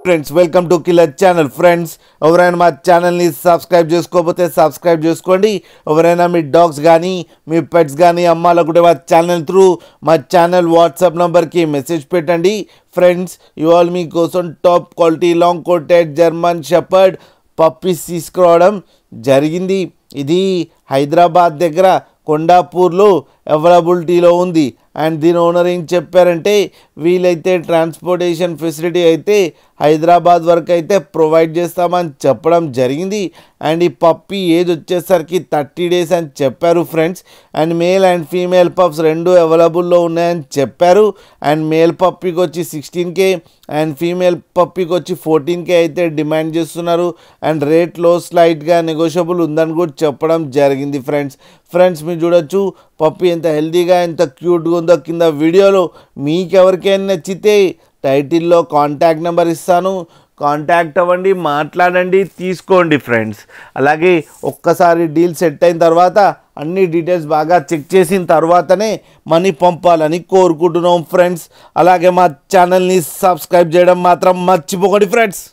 Friends welcome to killer channel. Friends ఎవరైనా మా ఛానల్ని సబ్స్క్రైబ్ చేసుకోకపోతే సబ్స్క్రైబ్ చేసుకోండి. ఎవరైనా మీ డాగ్స్ కానీ మీ పెట్స్ కానీ అమ్మాలనుకుంటే మా ఛానల్ త్రూ మా ఛానల్ వాట్సాప్ నెంబర్కి మెసేజ్ పెట్టండి. ఫ్రెండ్స్ ఇవాళ మీకోసం top quality long coated German shepherd puppies తీసుకురావడం జరిగింది. ఇది హైదరాబాద్ దగ్గర కొండాపూర్లో అవైలబిలిటీలో ఉంది. అండ్ దీని ఓనర్ ఏం చెప్పారంటే వీలైతే ట్రాన్స్పోర్టేషన్ ఫెసిలిటీ అయితే హైదరాబాద్ వరకు అయితే ప్రొవైడ్ చేస్తామని చెప్పడం జరిగింది. అండ్ ఈ పప్పీ ఏజ్ వచ్చేసరికి 30 days అని చెప్పారు friends. And male and female pups రెండు అవైలబుల్లో ఉన్నాయని చెప్పారు. అండ్ మేల్ పప్పీకి వచ్చి 16K అండ్ ఫీమేల్ పప్పీకి వచ్చి 14K అయితే డిమాండ్ చేస్తున్నారు. అండ్ రేట్లో స్లైట్గా నెగోషియబుల్ ఉందని కూడా చెప్పడం జరిగింది ఫ్రెండ్స్ మీరు చూడొచ్చు పప్పీ ఎంత హెల్తీగా ఎంత క్యూట్గా ఉందో. కింద వీడియోలో మీకు ఎవరికైనా నచ్చితే టైటిల్లో కాంటాక్ట్ నెంబర్ ఇస్తాను, కాంటాక్ట్ అవ్వండి, మాట్లాడండి, తీసుకోండి ఫ్రెండ్స్. అలాగే ఒక్కసారి డీల్ సెట్ అయిన తర్వాత అన్ని డీటెయిల్స్ బాగా చెక్ చేసిన తర్వాతనే మనీ పంపాలని కోరుకుంటున్నాం ఫ్రెండ్స్. అలాగే మా ఛానల్ని సబ్స్క్రైబ్ చేయడం మాత్రం మర్చిపోకండి ఫ్రెండ్స్.